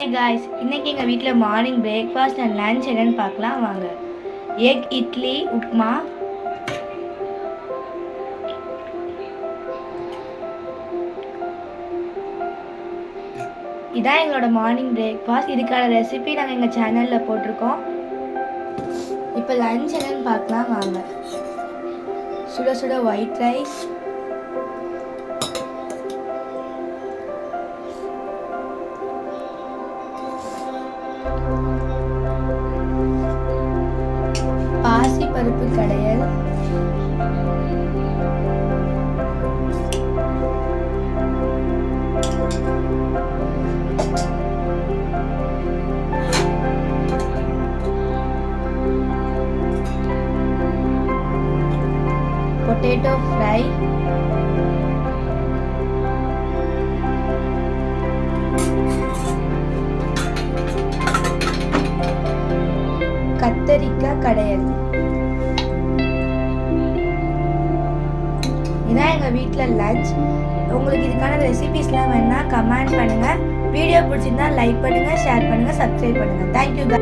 Hey guys, இன்னைக்கு எங்கள் வீட்டில் மார்னிங் பிரேக்ஃபாஸ்ட் அண்ட் லன்ச் என்னன்னு பார்க்கலாம் வாங்க. எக் இட்லி உப்மா, இதான் எங்களோட மார்னிங் பிரேக்ஃபாஸ்ட். இதுக்கான ரெசிபி நாங்கள் எங்கள் சேனலில் போட்டிருக்கோம். இப்போ லன்ச் என்னன்னு பார்க்கலாம் வாங்க. சுட சுட ஒயிட் ரைஸ், பாசி பருப்பு கடையல், பொட்டேட்டோ ஃப்ரை, கத்தரிக்காய் கடையல். இதான் எங்கள் வீட்டில் லஞ்ச். உங்களுக்கு இதுக்கான ரெசிபிஸ்லாம் வேணால் கமெண்ட் பண்ணுங்கள். வீடியோ பிடிச்சிருந்தா லைக் பண்ணுங்கள், ஷேர் பண்ணுங்கள், சப்ஸ்கிரைப் பண்ணுங்கள். தேங்க்யூ.